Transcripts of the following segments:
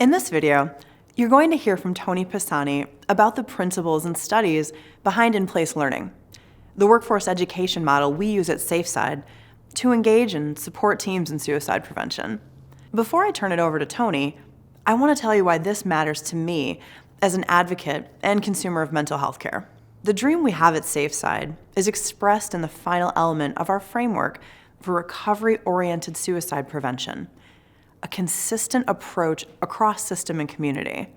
In this video, you're going to hear from Tony Pisani about the principles and studies behind InPlace Learning, the workforce education model we use at SafeSide to engage and support teams in suicide prevention. Before I turn it over to Tony, I want to tell you why this matters to me as an advocate and consumer of mental health care. The dream we have at SafeSide is expressed in the final element of our framework for recovery-oriented suicide prevention, a consistent approach across system and community.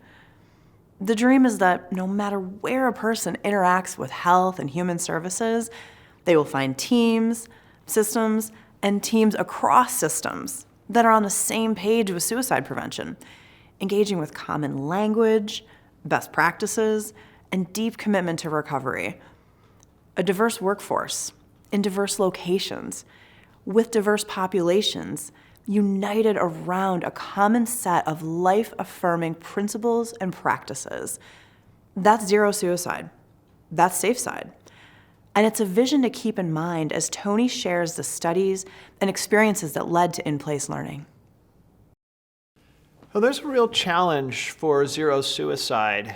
The dream is that no matter where a person interacts with health and human services, they will find teams, systems, and teams across systems that are on the same page with suicide prevention, engaging with common language, best practices, and deep commitment to recovery. A diverse workforce in diverse locations with diverse populations united around a common set of life-affirming principles and practices. That's zero suicide. That's SafeSide. And it's a vision to keep in mind as Tony shares the studies and experiences that led to InPlace Learning. Well, there's a real challenge for zero suicide,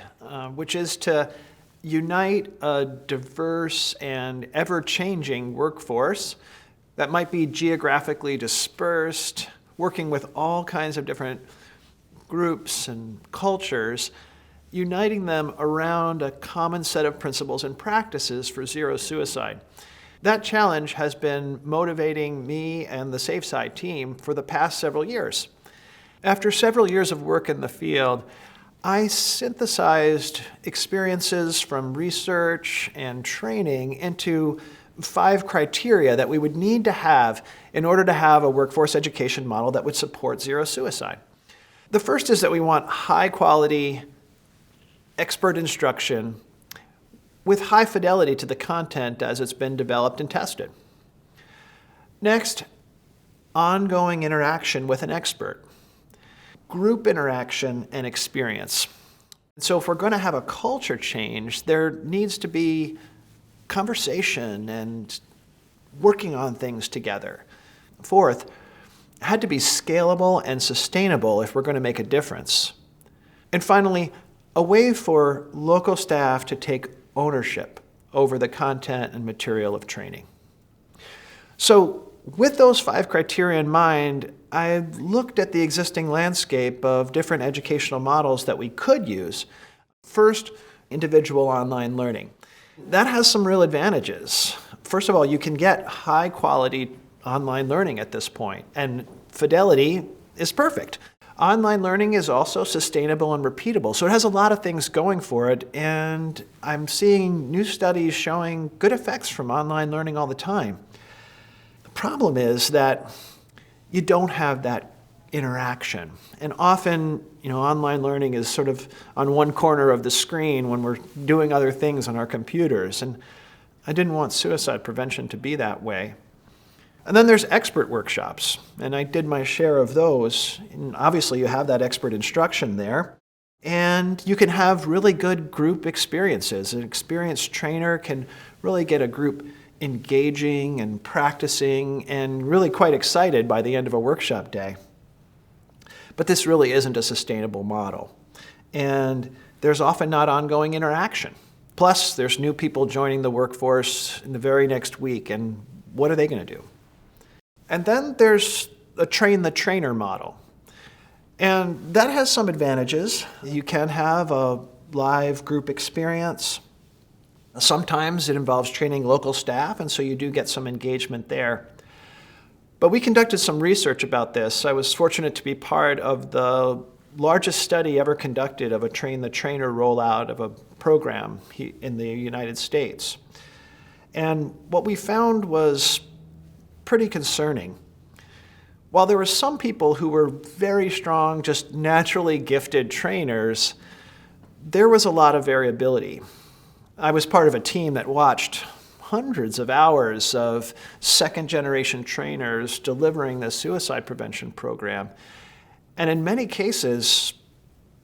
which is to unite a diverse and ever-changing workforce that might be geographically dispersed, working with all kinds of different groups and cultures, uniting them around a common set of principles and practices for zero suicide. That challenge has been motivating me and the SafeSide team for the past several years. After several years of work in the field, I synthesized experiences from research and training into 5 criteria that we would need to have in order to have a workforce education model that would support zero suicide. The first is that we want high quality, expert instruction with high fidelity to the content as it's been developed and tested. Next, ongoing interaction with an expert, group interaction and experience. So if we're going to have a culture change, there needs to be conversation and working on things together. Fourth, it had to be scalable and sustainable if we're going to make a difference. And finally, a way for local staff to take ownership over the content and material of training. So with those 5 criteria in mind, I looked at the existing landscape of different educational models that we could use. First, individual online learning. That has some real advantages. First of all, you can get high quality online learning at this point, and fidelity is perfect. Online learning is also sustainable and repeatable, so it has a lot of things going for it, and I'm seeing new studies showing good effects from online learning all the time. The problem is that you don't have that interaction. And often, online learning is sort of on one corner of the screen when we're doing other things on our computers. And I didn't want suicide prevention to be that way. And then there's expert workshops, and I did my share of those. And obviously, you have that expert instruction there. And you can have really good group experiences. An experienced trainer can really get a group engaging and practicing and really quite excited by the end of a workshop day. But this really isn't a sustainable model. And there's often not ongoing interaction. Plus, there's new people joining the workforce in the very next week, and what are they going to do? And then there's a train the trainer model. And that has some advantages. You can have a live group experience. Sometimes it involves training local staff, and so you do get some engagement there. But we conducted some research about this. I was fortunate to be part of the largest study ever conducted of a train the trainer rollout of a program in the United States. And what we found was pretty concerning. While there were some people who were very strong, just naturally gifted trainers, there was a lot of variability. I was part of a team that watched hundreds of hours of second-generation trainers delivering the suicide prevention program. And in many cases,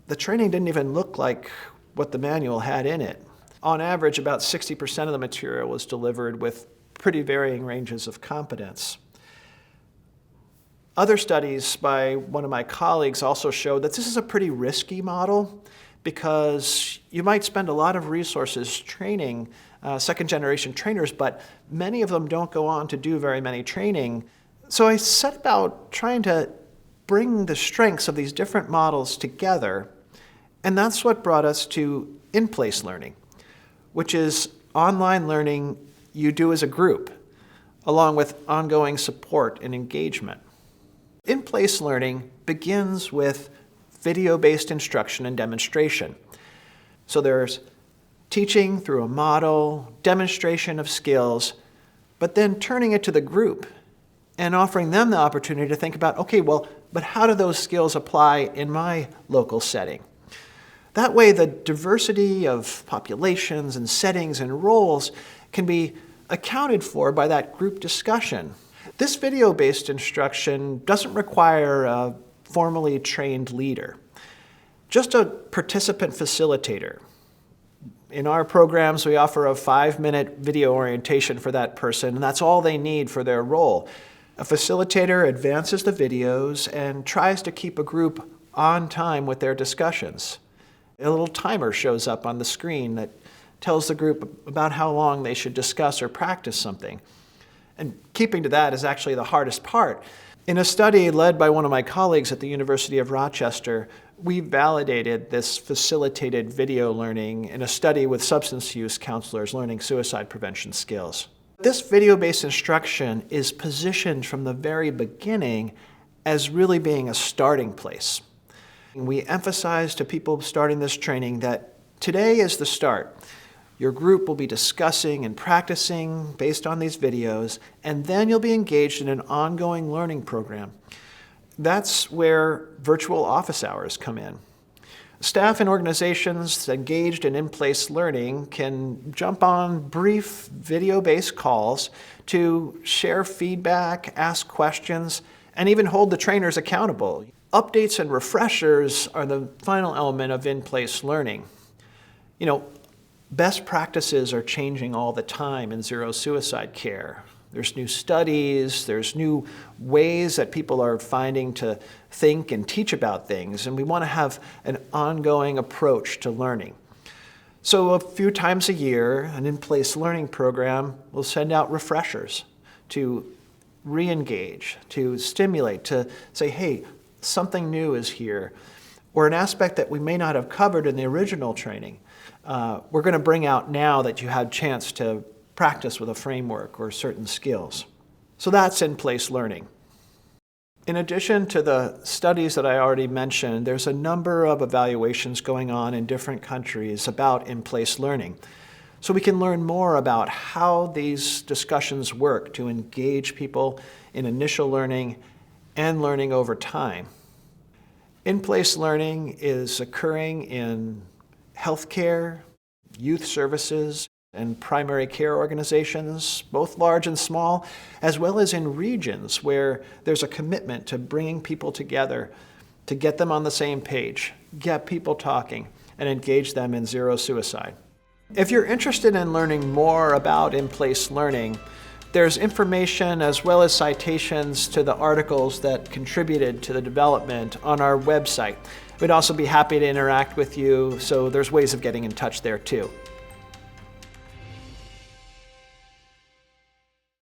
the training didn't even look like what the manual had in it. On average, about 60% of the material was delivered with pretty varying ranges of competence. Other studies by one of my colleagues also showed that this is a pretty risky model because you might spend a lot of resources training second-generation trainers, but many of them don't go on to do very many training. So I set about trying to bring the strengths of these different models together, and that's what brought us to InPlace Learning, which is online learning you do as a group, along with ongoing support and engagement. InPlace Learning begins with video-based instruction and demonstration. So there's teaching through a model, demonstration of skills, but then turning it to the group and offering them the opportunity to think about, okay, well, but how do those skills apply in my local setting? That way, the diversity of populations and settings and roles can be accounted for by that group discussion. This video-based instruction doesn't require a formally trained leader, just a participant facilitator. In our programs, we offer a 5-minute video orientation for that person, and that's all they need for their role. A facilitator advances the videos and tries to keep a group on time with their discussions. A little timer shows up on the screen that tells the group about how long they should discuss or practice something. And keeping to that is actually the hardest part. In a study led by one of my colleagues at the University of Rochester, we validated this facilitated video learning in a study with substance use counselors learning suicide prevention skills. This video-based instruction is positioned from the very beginning as really being a starting place. We emphasize to people starting this training that today is the start. Your group will be discussing and practicing based on these videos, and then you'll be engaged in an ongoing learning program. That's where virtual office hours come in. Staff and organizations engaged in InPlace Learning can jump on brief video-based calls to share feedback, ask questions, and even hold the trainers accountable. Updates and refreshers are the final element of InPlace Learning. You know, best practices are changing all the time in zero suicide care. There's new studies, there's new ways that people are finding to think and teach about things, and we want to have an ongoing approach to learning. So a few times a year, an InPlace Learning program will send out refreshers to re-engage, to stimulate, to say, hey, something new is here, or an aspect that we may not have covered in the original training. We're going to bring out now that you had a chance to practice with a framework or certain skills. So that's InPlace Learning. In addition to the studies that I already mentioned, there's a number of evaluations going on in different countries about InPlace Learning. So we can learn more about how these discussions work to engage people in initial learning and learning over time. InPlace Learning is occurring in healthcare, youth services, and primary care organizations, both large and small, as well as in regions where there's a commitment to bringing people together to get them on the same page, get people talking, and engage them in zero suicide. If you're interested in learning more about InPlace Learning, there's information as well as citations to the articles that contributed to the development on our website. We'd also be happy to interact with you, so there's ways of getting in touch there too.